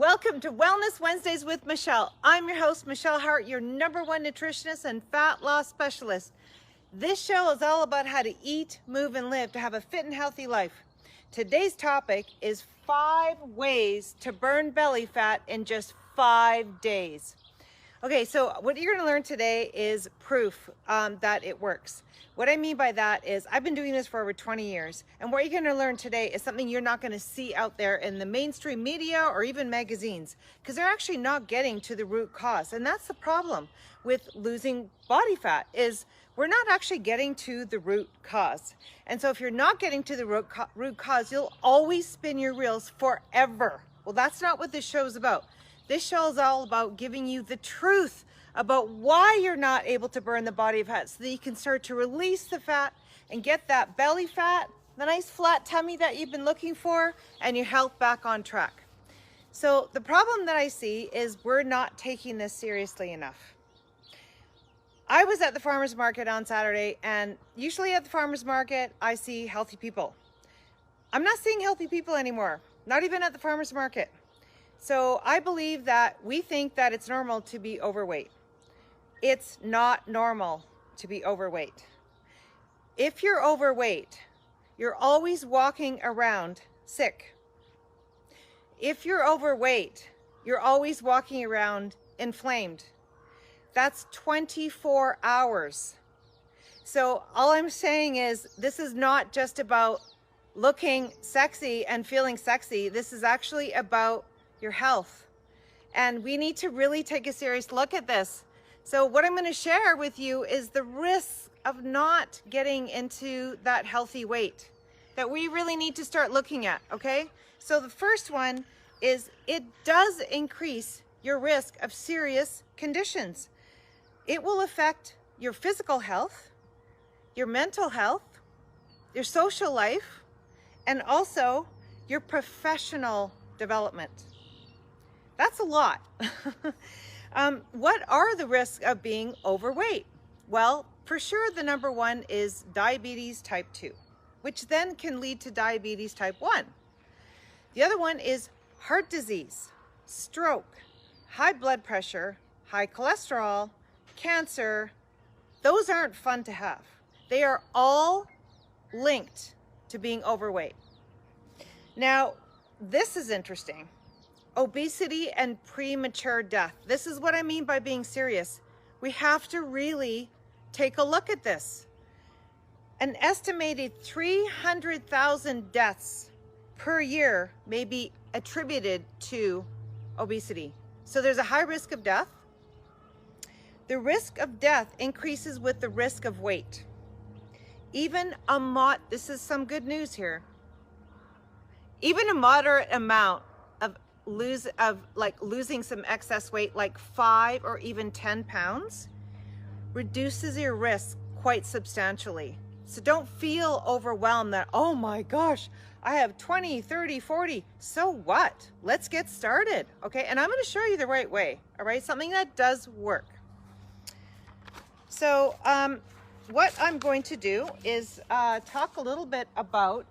Welcome to Wellness Wednesdays with Michelle. I'm your host, Michelle Hart, your #1 nutritionist and fat loss specialist. This show is all about how to eat, move, and live to have a fit and healthy life. Today's topic is 5 ways to burn belly fat in just 5 days. Okay, so what you're going to learn today is proof that it works. What I mean by that is I've been doing this for over 20 years, and what you're going to learn today is something you're not going to see out there in the mainstream media or even magazines, because they're actually not getting to the root cause. And that's the problem with losing body fat, is we're not actually getting to the root cause. And so if you're not getting to the root cause, you'll always spin your reels forever. Well, that's not what this show is about. This show is all about giving you the truth about why you're not able to burn the body fat, so that you can start to release the fat and get that belly fat, the nice flat tummy that you've been looking for, and your health back on track. So the problem that I see is we're not taking this seriously enough. I was at the farmer's market on Saturday, and usually at the farmer's market, I see healthy people. I'm not seeing healthy people anymore, not even at the farmer's market. So I believe that we think that it's normal to be overweight. It's not normal to be overweight. If you're overweight, you're always walking around sick. If you're overweight, you're always walking around inflamed. That's 24 hours. So all I'm saying is this is not just about looking sexy and feeling sexy. This is actually about your health. And we need to really take a serious look at this. So what I'm going to share with you is the risks of not getting into that healthy weight that we really need to start looking at, okay? So the first one is it does increase your risk of serious conditions. It will affect your physical health, your mental health, your social life, and also your professional development. That's a lot. What are the risks of being overweight? Well, for sure, the #1 is diabetes type 2, which then can lead to diabetes type 1. The other one is heart disease, stroke, high blood pressure, high cholesterol, cancer. Those aren't fun to have. They are all linked to being overweight. Now, this is interesting. Obesity and premature death. This is what I mean by being serious. We have to really take a look at this. An estimated 300,000 deaths per year may be attributed to obesity. So there's a high risk of death. The risk of death increases with the risk of weight. Even this is some good news here. Even a moderate amount losing some excess weight, like 5 or even 10 pounds, reduces your risk quite substantially. So don't feel overwhelmed that, oh my gosh, I have 20, 30, 40. So what? Let's get started, okay? And I'm going to show you the right way, all right? Something that does work. So what I'm going to do is talk a little bit about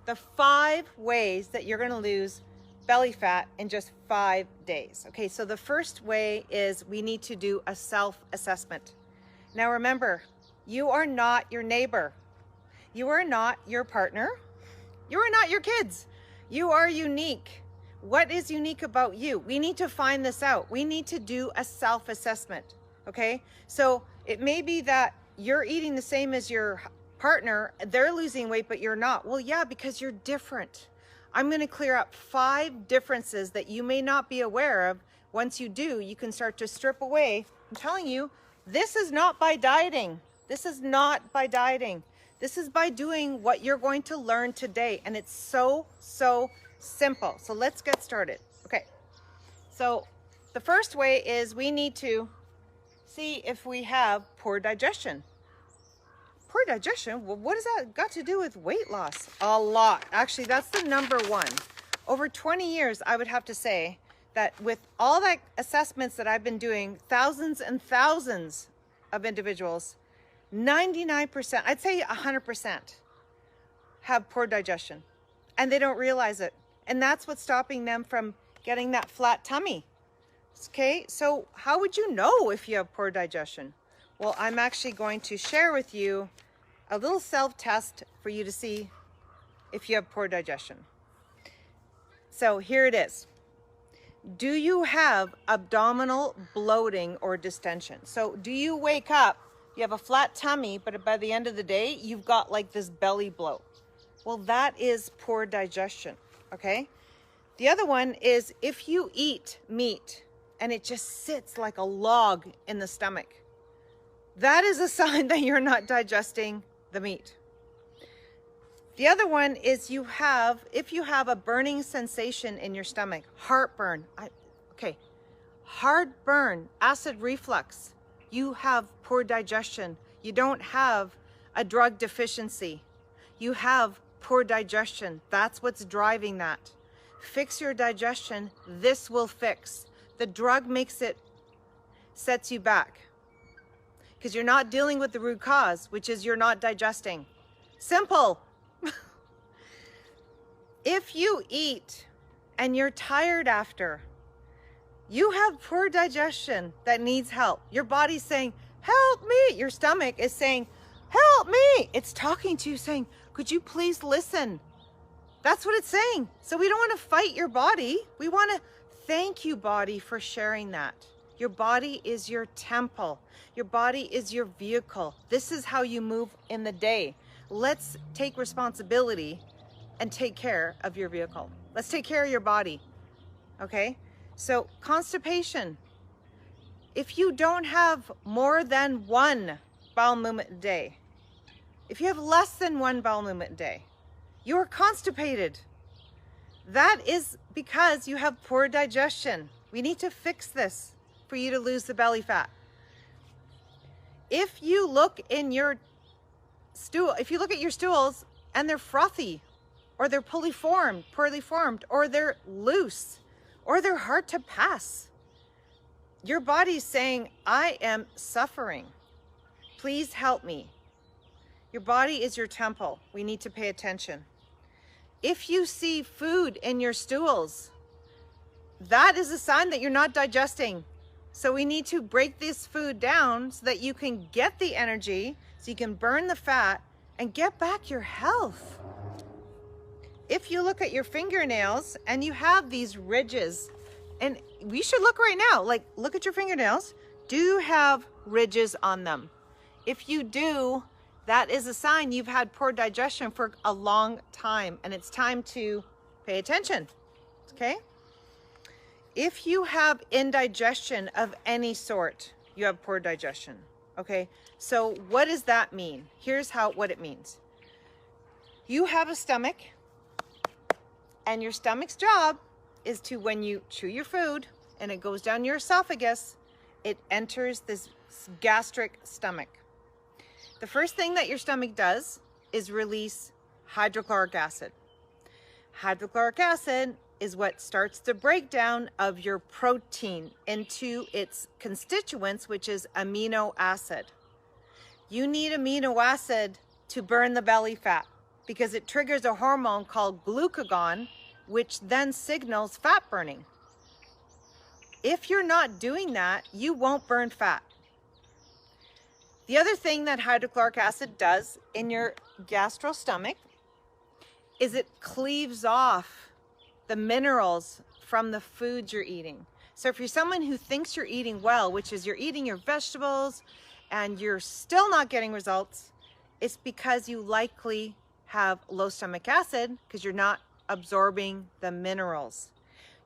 the 5 ways that you're going to lose belly fat in just 5 days. Okay, so the first way is we need to do a self-assessment. Now remember, you are not your neighbor. You are not your partner. You are not your kids. You are unique. What is unique about you? We need to find this out. We need to do a self-assessment, okay? So it may be that you're eating the same as your partner, they're losing weight, but you're not. Well, yeah, because you're different. I'm going to clear up 5 differences that you may not be aware of. Once you do, you can start to strip away. I'm telling you, this is not by dieting. This is not by dieting. This is by doing what you're going to learn today. And it's so simple. So let's get started. Okay. So the first way is we need to see if we have poor digestion. Poor digestion? Well, what has that got to do with weight loss? A lot. Actually, that's the #1. Over 20 years, I would have to say that with all the assessments that I've been doing, thousands and thousands of individuals, 99%, I'd say 100%, have poor digestion. And they don't realize it. And that's what's stopping them from getting that flat tummy. Okay, so how would you know if you have poor digestion? Well, I'm actually going to share with you a little self-test for you to see if you have poor digestion. So here it is. Do you have abdominal bloating or distension? So do you wake up, you have a flat tummy, but by the end of the day, you've got like this belly bloat? Well, that is poor digestion, okay? The other one is if you eat meat and it just sits like a log in the stomach, that is a sign that you're not digesting the meat. The other one is if you have a burning sensation in your stomach, heartburn, heartburn, acid reflux, you have poor digestion. You don't have a drug deficiency. You have poor digestion. That's what's driving that. Fix your digestion. This will fix. The drug sets you back because you're not dealing with the root cause, which is you're not digesting. Simple. If you eat and you're tired after, you have poor digestion that needs help. Your body's saying, help me. Your stomach is saying, help me. It's talking to you saying, could you please listen? That's what it's saying. So we don't want to fight your body. We want to thank you, body, for sharing that. Your body is your temple. Your body is your vehicle. This is how you move in the day. Let's take responsibility and take care of your vehicle. Let's take care of your body, okay? So constipation. If you don't have more than one bowel movement a day, if you have less than one bowel movement a day, you're constipated. That is because you have poor digestion. We need to fix this for you to lose the belly fat. If you look in your stool, if you look at your stools and they're frothy, or they're poorly formed, or they're loose, or they're hard to pass, your body's saying, I am suffering. Please help me. Your body is your temple. We need to pay attention. If you see food in your stools, that is a sign that you're not digesting. So we need to break this food down so that you can get the energy, so you can burn the fat and get back your health. If you look at your fingernails and you have these ridges, and we should look right now, like look at your fingernails, do you have ridges on them? If you do, that is a sign you've had poor digestion for a long time, and it's time to pay attention, okay? If you have indigestion of any sort, you have poor digestion, okay? So what does that mean? Here's what it means. You have a stomach, and your stomach's job is to, when you chew your food and it goes down your esophagus, it enters this gastric stomach. The first thing that your stomach does is release hydrochloric acid. Hydrochloric acid is what starts the breakdown of your protein into its constituents, which is amino acid. You need amino acid to burn the belly fat, because it triggers a hormone called glucagon, which then signals fat burning. If you're not doing that, you won't burn fat. The other thing that hydrochloric acid does in your gastrostomach is it cleaves off the minerals from the foods you're eating. So if you're someone who thinks you're eating well, which is you're eating your vegetables and you're still not getting results, it's because you likely have low stomach acid because you're not absorbing the minerals.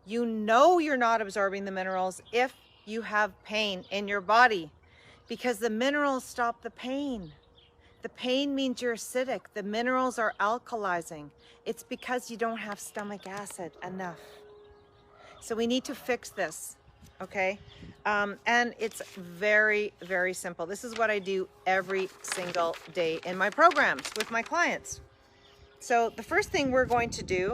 You know you're not absorbing the minerals if you have pain in your body, because the minerals stop the pain. The pain means you're acidic. The minerals are alkalizing. It's because you don't have stomach acid enough. So we need to fix this, okay? And it's very, very simple. This is what I do every single day in my programs with my clients. So the first thing we're going to do